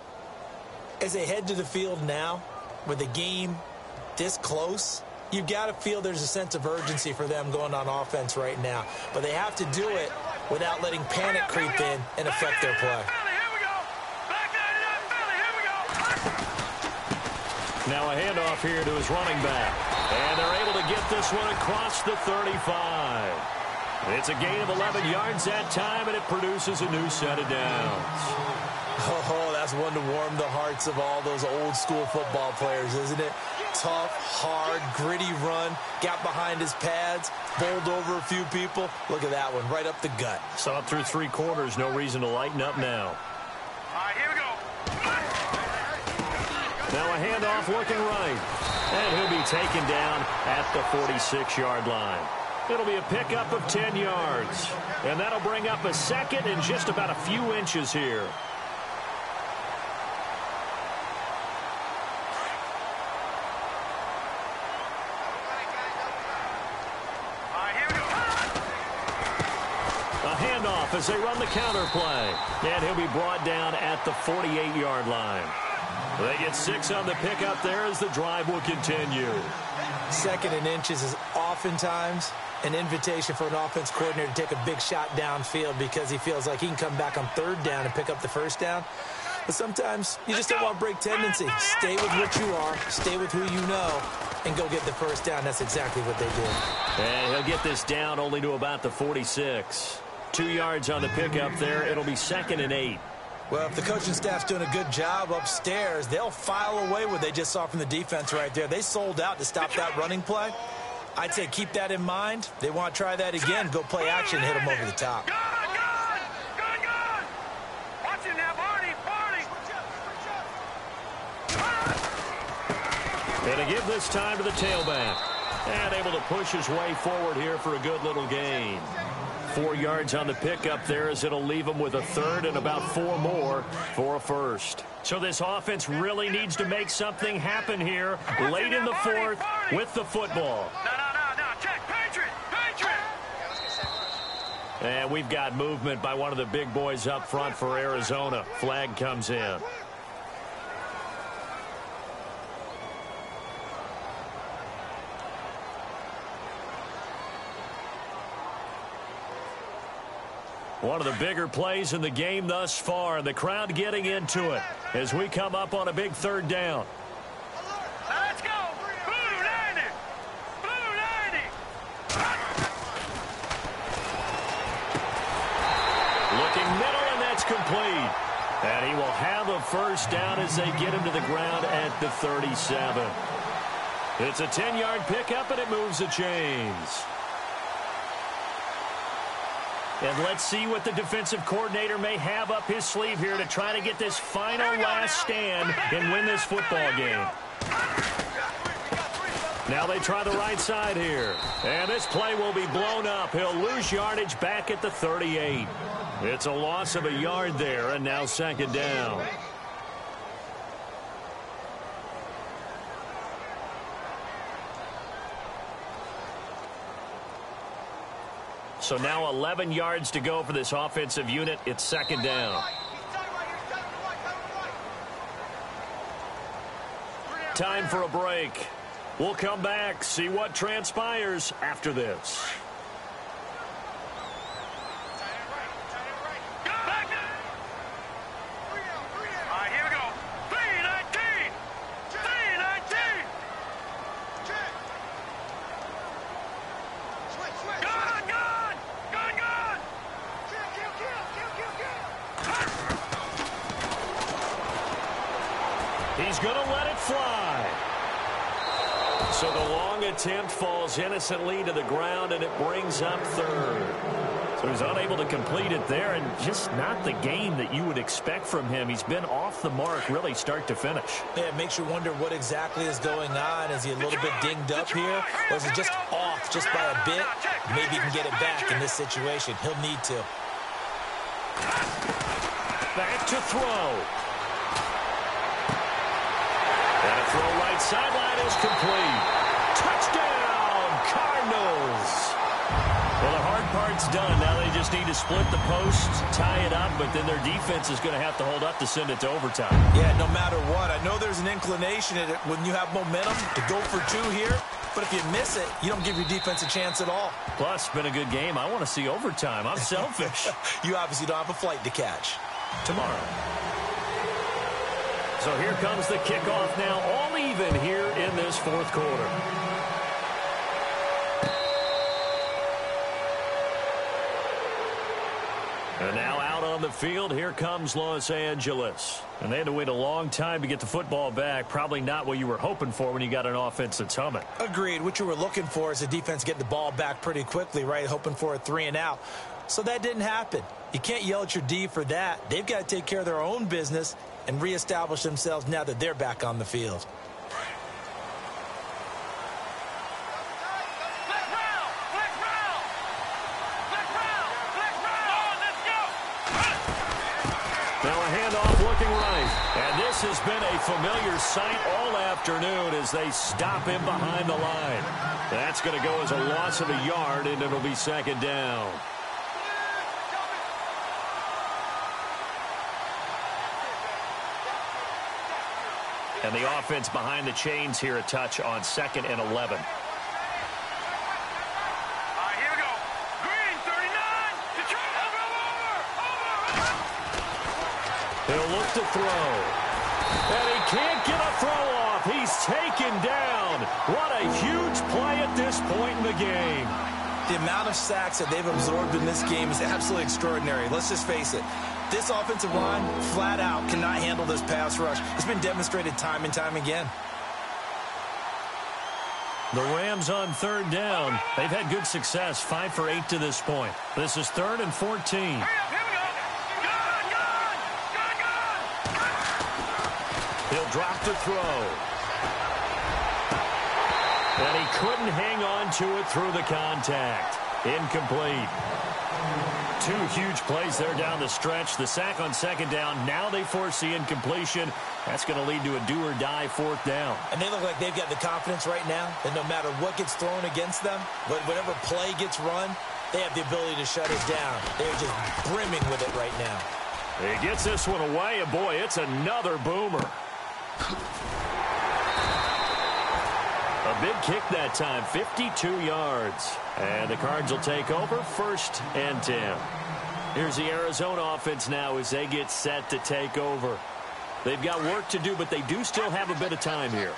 As they head to the field now, with the game this close, you've got to feel there's a sense of urgency for them going on offense right now. But they have to do it without letting panic creep in and affect their play. Now a handoff here to his running back. And they're able to get this one across the 35. It's a gain of 11 yards that time, and it produces a new set of downs. Oh, that's one to warm the hearts of all those old school football players, isn't it? Tough, hard, gritty run, got behind his pads, bowled over a few people. Look at that one, right up the gut. Saw it through 3 quarters, no reason to lighten up now. All right, here we go. Now a handoff looking right. And he'll be taken down at the 46-yard line. It'll be a pickup of 10 yards. And that'll bring up a 2nd and just about a few inches here. A handoff as they run the counter play. And he'll be brought down at the 48-yard line. They get 6 on the pickup there as the drive will continue. 2nd and inches is oftentimes an invitation for an offense coordinator to take a big shot downfield because he feels like he can come back on 3rd down and pick up the 1st down. But sometimes you just don't want to break tendency. Stay with what you are, stay with who you know, and go get the 1st down. That's exactly what they did. And he'll get this down only to about the 46. 2 yards on the pickup there. It'll be 2nd and 8. Well, if the coaching staff's doing a good job upstairs, they'll file away what they just saw from the defense right there. They sold out to stop that running play. I'd say keep that in mind. They want to try that again. Go play action, hit them over the top. Good. Watch it now, Barney. And to give this time to the tailback. And able to push his way forward here for a good little gain. 4 yards on the pickup there as it'll leave them with a 3rd and about 4 more for a 1st. So this offense really needs to make something happen here late in the 4th with the football. No. Check. Patriot. And we've got movement by one of the big boys up front for Arizona. Flag comes in. One of the bigger plays in the game thus far. The crowd getting into it as we come up on a big 3rd down. Let's go. Blue 90. Blue 90. Looking middle, and that's complete. And he will have a first down as they get him to the ground at the 37. It's a 10-yard pickup, and it moves the chains. And let's see what the defensive coordinator may have up his sleeve here to try to get this final last stand and win this football game. Now they try the right side here. And this play will be blown up. He'll lose yardage back at the 38. It's a loss of a yard there, and now second down. So now 11 yards to go for this offensive unit. It's second down. Time for a break. We'll come back, see what transpires after this. All right, here we go. 3-19. 3-19. Gun, gun. Gun, gun. He's going to let it fly. So the long attempt falls innocently to the ground, and it brings up third. So he's unable to complete it there, and just not the game that you would expect from him. He's been off the mark really start to finish. Yeah, it makes you wonder what exactly is going on. Is he a little bit dinged up here, or is it just off just by a bit? Maybe he can get it back in this situation. He'll need to. Back to throw. And a throw right sideline is complete. Touchdown, Cardinals. Well, the hard part's done. Now they just need to split the post, tie it up, but then their defense is going to have to hold up to send it to overtime. Yeah, no matter what. I know there's an inclination in it when you have momentum to go for two here, but if you miss it, you don't give your defense a chance at all. Plus, been a good game. I want to see overtime. I'm selfish. You obviously don't have a flight to catch. Tomorrow. So here comes the kickoff now, all even here in this fourth quarter. And now out on the field, here comes Los Angeles. And they had to wait a long time to get the football back. Probably not what you were hoping for when you got an offense that's humming. Agreed. What you were looking for is the defense getting the ball back pretty quickly, right? Hoping for a 3 and out. So that didn't happen. You can't yell at your D for that. They've got to take care of their own business and reestablish themselves now that they're back on the field. Now a handoff looking right. And this has been a familiar sight all afternoon as they stop him behind the line. That's going to go as a loss of a yard, and it'll be second down. And the offense behind the chains here a touch on 2nd and 11. All right, here we go. Green, 39. Detroit, over. He'll look to throw. And he can't get a throw off. He's taken down. What a huge play at this point in the game. The amount of sacks that they've absorbed in this game is absolutely extraordinary. Let's just face it. This offensive line, flat out, cannot handle this pass rush. It's been demonstrated time and time again. The Rams on 3rd down. They've had good success, 5 for 8 to this point. This is 3rd and 14. Here we go. Gun. He'll drop to throw. And he couldn't hang on to it through the contact. Incomplete. 2 huge plays there down the stretch. The sack on 2nd down. Now they force the incompletion. That's going to lead to a do-or-die 4th down. And they look like they've got the confidence right now that no matter what gets thrown against them, whatever play gets run, they have the ability to shut it down. They're just brimming with it right now. He gets this one away, and boy, it's another boomer. A big kick that time, 52 yards. And the Cards will take over 1st and 10. Here's the Arizona offense now as they get set to take over. They've got work to do, but they do still have a bit of time here.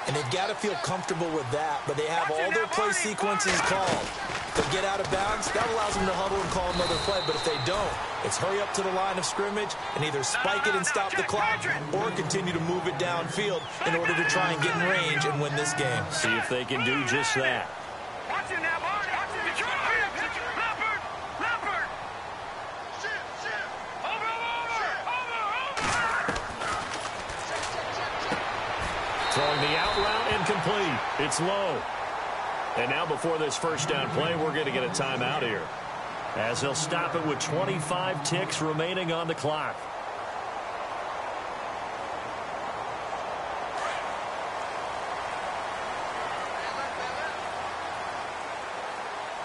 And they've got to feel comfortable with that, but they have all their play sequences called. They get out of bounds, that allows them to huddle and call another play. But if they don't, it's hurry up to the line of scrimmage and either spike it and stop the clock or continue to move it downfield in order to try and get in range and win this game. See if they can do just that. Watch it now, Barney. Leopard. Leopard. Over. Throwing the out route incomplete. It's low. And now before this first down play, we're going to get a timeout here, as they'll stop it with 25 ticks remaining on the clock.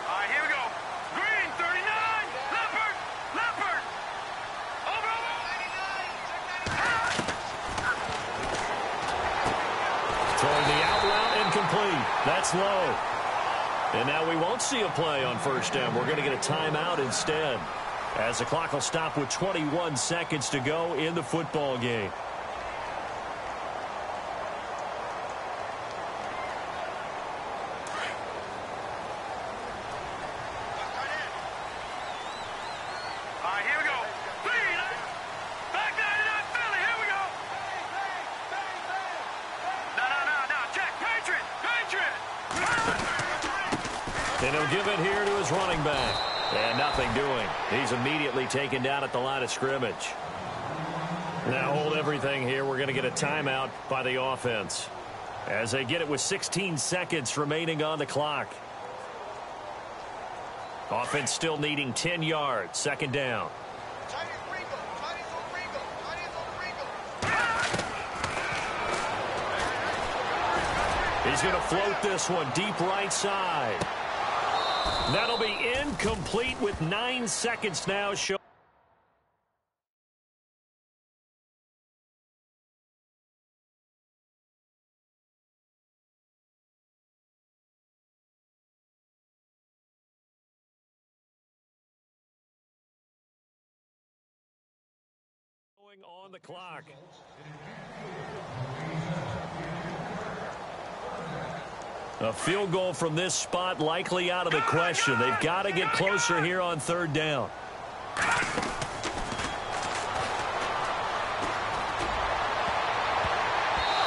All right, here we go. Green, 39. Leopard. Over. Throwing the out route incomplete. That's low. And now we won't see a play on first down. We're going to get a timeout instead, as the clock will stop with 21 seconds to go in the football game. All right, here we go. Green. Back 99, Philly. Here we go. No. Check. Patriot. And he'll give it here to his running back. And nothing doing. He's immediately taken down at the line of scrimmage. Now hold everything here. We're going to get a timeout by the offense, as they get it with 16 seconds remaining on the clock. Offense still needing 10 yards. Second down. He's going to float this one deep right side. That'll be incomplete with 9 seconds now. Going on the clock. A field goal from this spot likely out of the question. They've got to get closer here on third down.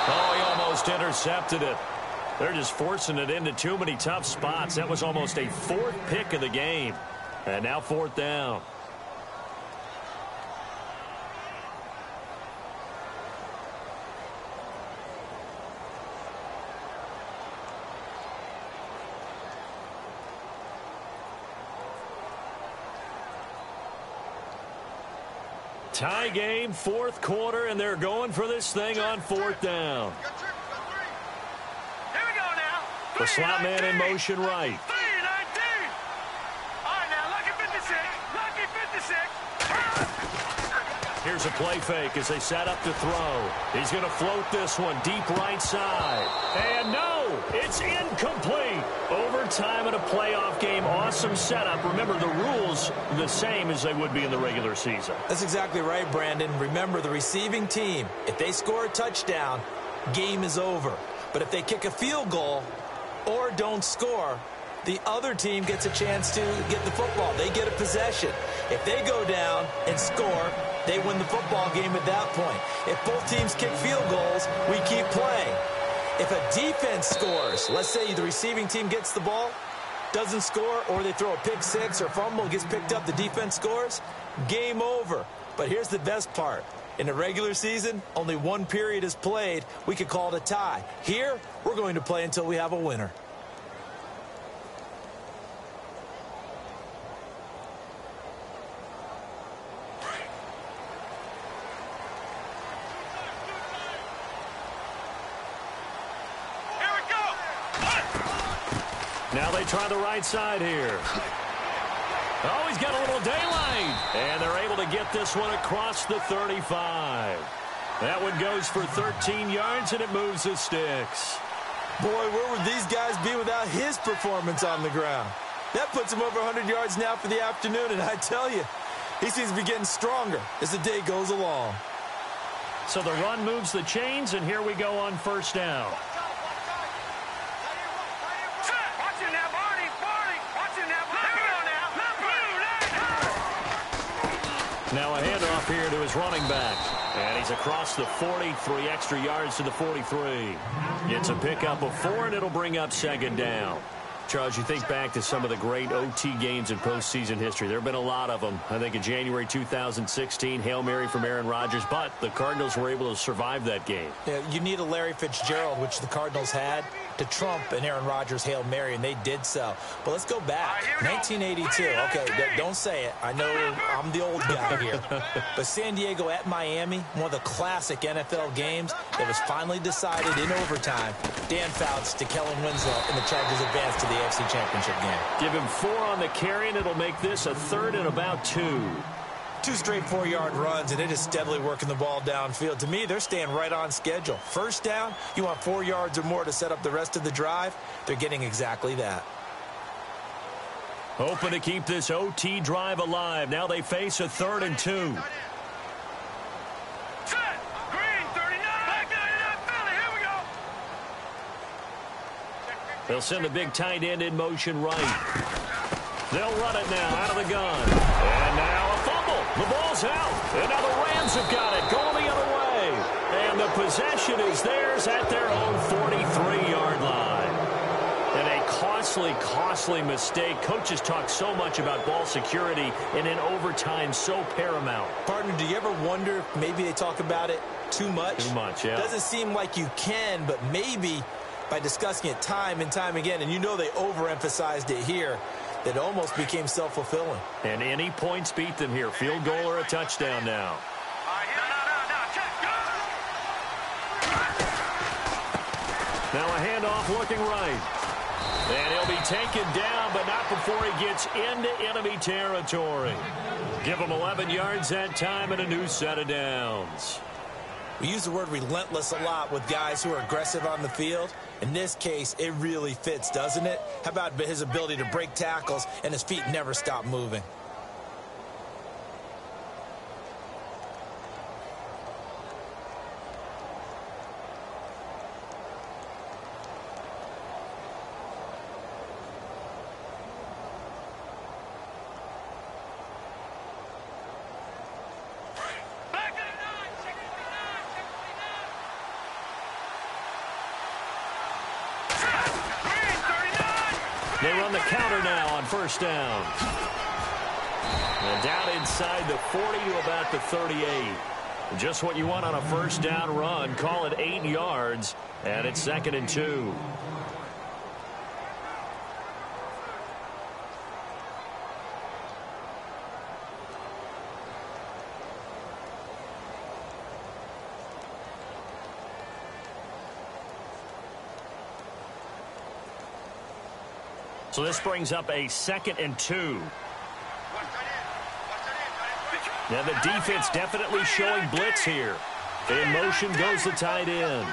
Oh, he almost intercepted it. They're just forcing it into too many tough spots. That was almost a fourth pick of the game. And now fourth down. Tie game, fourth quarter, and they're going for this thing on fourth down. Here we go now. The slot man in motion right. 3-19. All right, now, lucky 56. Lucky 56. Here's a play fake as they set up to throw. He's going to float this one deep right side. And no, it's incomplete. Overtime in a playoff game. Awesome setup. Remember, the rules are the same as they would be in the regular season. That's exactly right, Brandon. Remember, the receiving team, if they score a touchdown, game is over. But if they kick a field goal or don't score, the other team gets a chance to get the football. They get a possession. If they go down and score, they win the football game at that point. If both teams kick field goals, we keep playing. If a defense scores, let's say the receiving team gets the ball, doesn't score, or they throw a pick six or fumble, gets picked up, the defense scores, game over. But here's the best part. In the regular season, only one period is played. We could call it a tie. Here, we're going to play until we have a winner. Now they try the right side here. Oh, he's got a little daylight. And they're able to get this one across the 35. That one goes for 13 yards, and it moves the sticks. Boy, where would these guys be without his performance on the ground? That puts him over 100 yards now for the afternoon, and I tell you, he seems to be getting stronger as the day goes along. So the run moves the chains, and here we go on first down. Watch it now, Barney. Watch it now. Now a handoff here to his running back. And he's across the 43 extra yards to the 43. It's a pickup of 4, and it'll bring up second down. Charles, you think back to some of the great OT games in postseason history. There have been a lot of them. I think in January 2016, Hail Mary from Aaron Rodgers, but the Cardinals were able to survive that game. Yeah, you need a Larry Fitzgerald, which the Cardinals had, to trump an Aaron Rodgers Hail Mary, and they did so. But let's go back. 1982. Okay, don't say it. I know I'm the old guy here. But San Diego at Miami, one of the classic NFL games, it was finally decided in overtime. Dan Fouts to Kellen Winslow, and the Chargers advanced to the AFC Championship game. Give him 4 on the carry, and it'll make this a 3rd and about 2. 2 straight 4-yard runs, and it is steadily working the ball downfield. To me, they're staying right on schedule. First down, you want 4 yards or more to set up the rest of the drive. They're getting exactly that. Hoping to keep this OT drive alive. Now they face a 3rd and 2. Set. Green, 39. Back 99, Philly. Here we go. They'll send a big tight end in motion right. They'll run it now out of the gun. And now a fumble. The ball's out. And now the Rams have got it. Going the other way. And the possession is theirs at their own 43-yard line. And a costly mistake. Coaches talk so much about ball security, and in overtime, so paramount. Partner, do you ever wonder if maybe they talk about it too much? Too much, yeah. Doesn't seem like you can, but maybe by discussing it time and time again, and you know they overemphasized it here, that almost became self-fulfilling. And any points beat them here. Field goal or a touchdown now. Now a handoff looking right. And he'll be taken down, but not before he gets into enemy territory. Give him 11 yards that time and a new set of downs. We use the word relentless a lot with guys who are aggressive on the field. In this case, it really fits, doesn't it? How about his ability to break tackles and his feet never stop moving? They run the counter now on first down. And down inside the 40 to about the 38. Just what you want on a first down run. Call it 8 yards, and it's 2nd and 2. So this brings up a 2nd and 2. Now the defense definitely showing blitz here. In motion goes the tight end.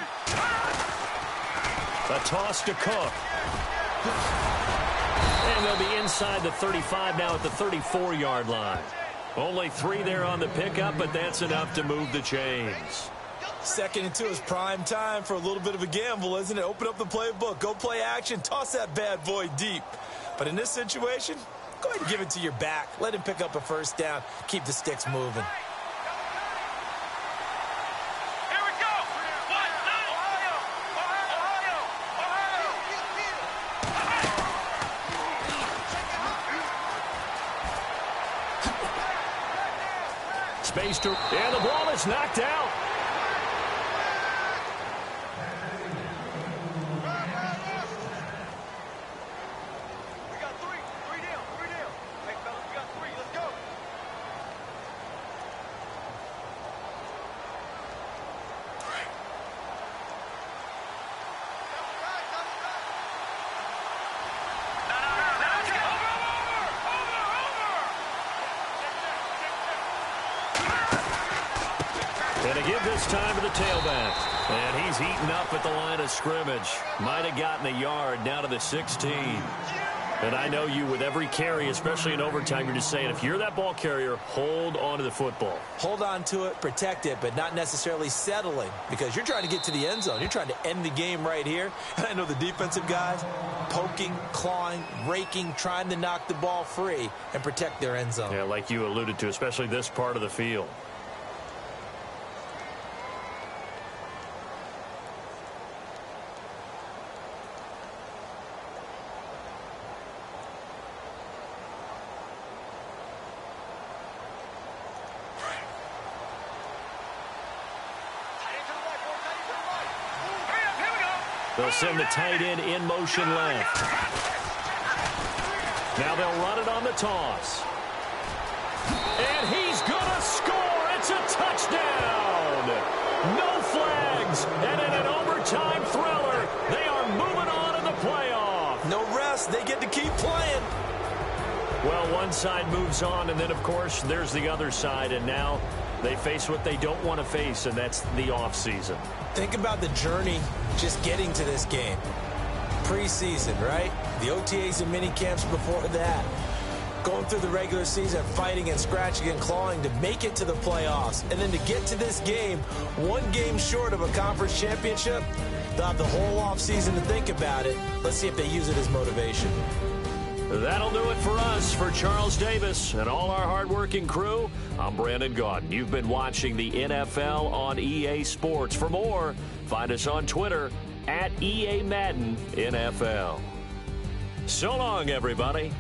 A toss to Cook. And they'll be inside the 35 now at the 34-yard line. Only 3 there on the pickup, but that's enough to move the chains. 2nd and 2 is prime time for a little bit of a gamble, isn't it? Open up the playbook, go play action, toss that bad boy deep. But in this situation, go ahead and give it to your back. Let him pick up a first down. Keep the sticks moving. Here we go. Ohio. Space to, and the ball is knocked out. And to give this time to the tailback. And he's heating up at the line of scrimmage. Might have gotten a yard down to the 16. And I know you, with every carry, especially in overtime, you're just saying, if you're that ball carrier, hold on to the football. Hold on to it, protect it, but not necessarily settling, because you're trying to get to the end zone. You're trying to end the game right here. And I know the defensive guys, poking, clawing, raking, trying to knock the ball free and protect their end zone. Yeah, like you alluded to, especially this part of the field. They'll send the tight end in motion left. Now they'll run it on the toss. And he's going to score. It's a touchdown. No flags. And in an overtime thriller, they are moving on to the playoff. No rest. They get to keep playing. Well, one side moves on, and then, of course, there's the other side. And now they face what they don't want to face, and that's the offseason. Think about the journey just getting to this game. Preseason, right? The OTAs and mini camps before that. Going through the regular season, fighting and scratching and clawing to make it to the playoffs. And then to get to this game, one game short of a conference championship, they'll have the whole offseason to think about it. Let's see if they use it as motivation. That'll do it for us. For Charles Davis and all our hardworking crew, I'm Brandon Gaudin. You've been watching the NFL on EA Sports. For more, find us on Twitter @EA Madden NFL. So long, everybody.